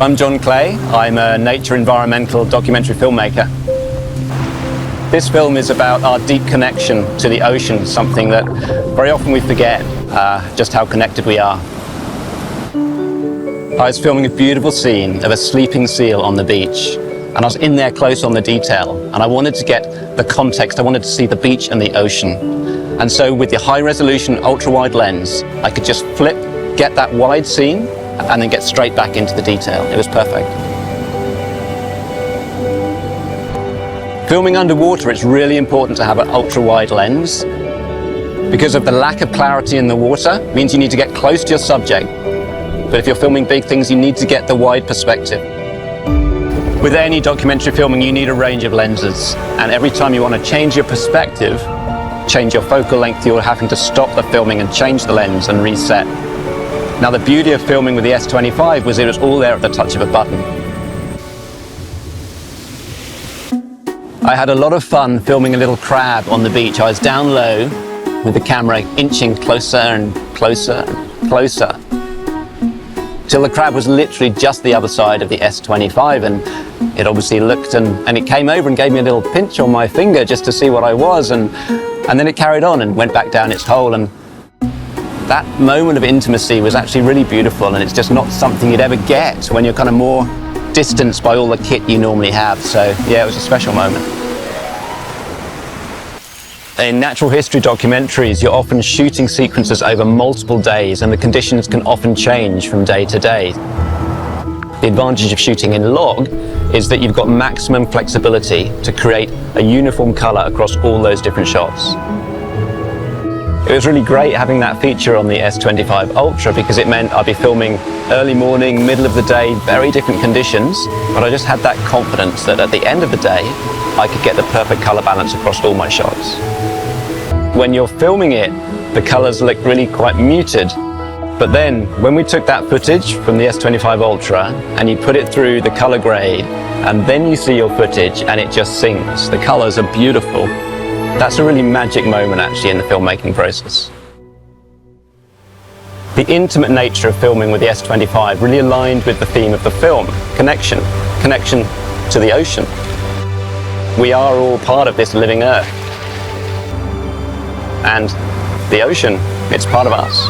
I'm John Clay. I'm a nature environmental documentary filmmaker. This film is about our deep connection to the ocean, something that very often we forget, just how connected we are. I was filming a beautiful scene of a sleeping seal on the beach, and I was in there close on the detail, and I wanted to get the context. I wanted to see the beach and the ocean. And so with the high resolution ultra-wide lens, I could just flip, get that wide scene, and then get straight back into the detail. It was perfect. Filming underwater, it's really important to have an ultra-wide lens. Because of the lack of clarity in the water, means you need to get close to your subject. But if you're filming big things, you need to get the wide perspective. With any documentary filming, you need a range of lenses. And every time you want to change your perspective, change your focal length, you're having to stop the filming and change the lens and reset. Now, the beauty of filming with the S25 was it was all there at the touch of a button. I had a lot of fun filming a little crab on the beach. I was down low with the camera inching closer and closer and closer, till the crab was literally just the other side of the S25, and it obviously looked and it came over and gave me a little pinch on my finger just to see what I was, and then it carried on and went back down its hole. And that moment of intimacy was actually really beautiful, and it's just not something you'd ever get when you're kind of more distanced by all the kit you normally have. So yeah, it was a special moment. In natural history documentaries, you're often shooting sequences over multiple days, and the conditions can often change from day to day. The advantage of shooting in log is that you've got maximum flexibility to create a uniform color across all those different shots. It was really great having that feature on the S25 Ultra, because it meant I'd be filming early morning, middle of the day, very different conditions, but I just had that confidence that at the end of the day, I could get the perfect color balance across all my shots. When you're filming it, the colors look really quite muted. But then, when we took that footage from the S25 Ultra and you put it through the color grade, and then you see your footage and it just syncs, the colors are beautiful. That's a really magic moment actually in the filmmaking process. The intimate nature of filming with the S25 really aligned with the theme of the film, connection to the ocean. We are all part of this living earth. And the ocean, it's part of us.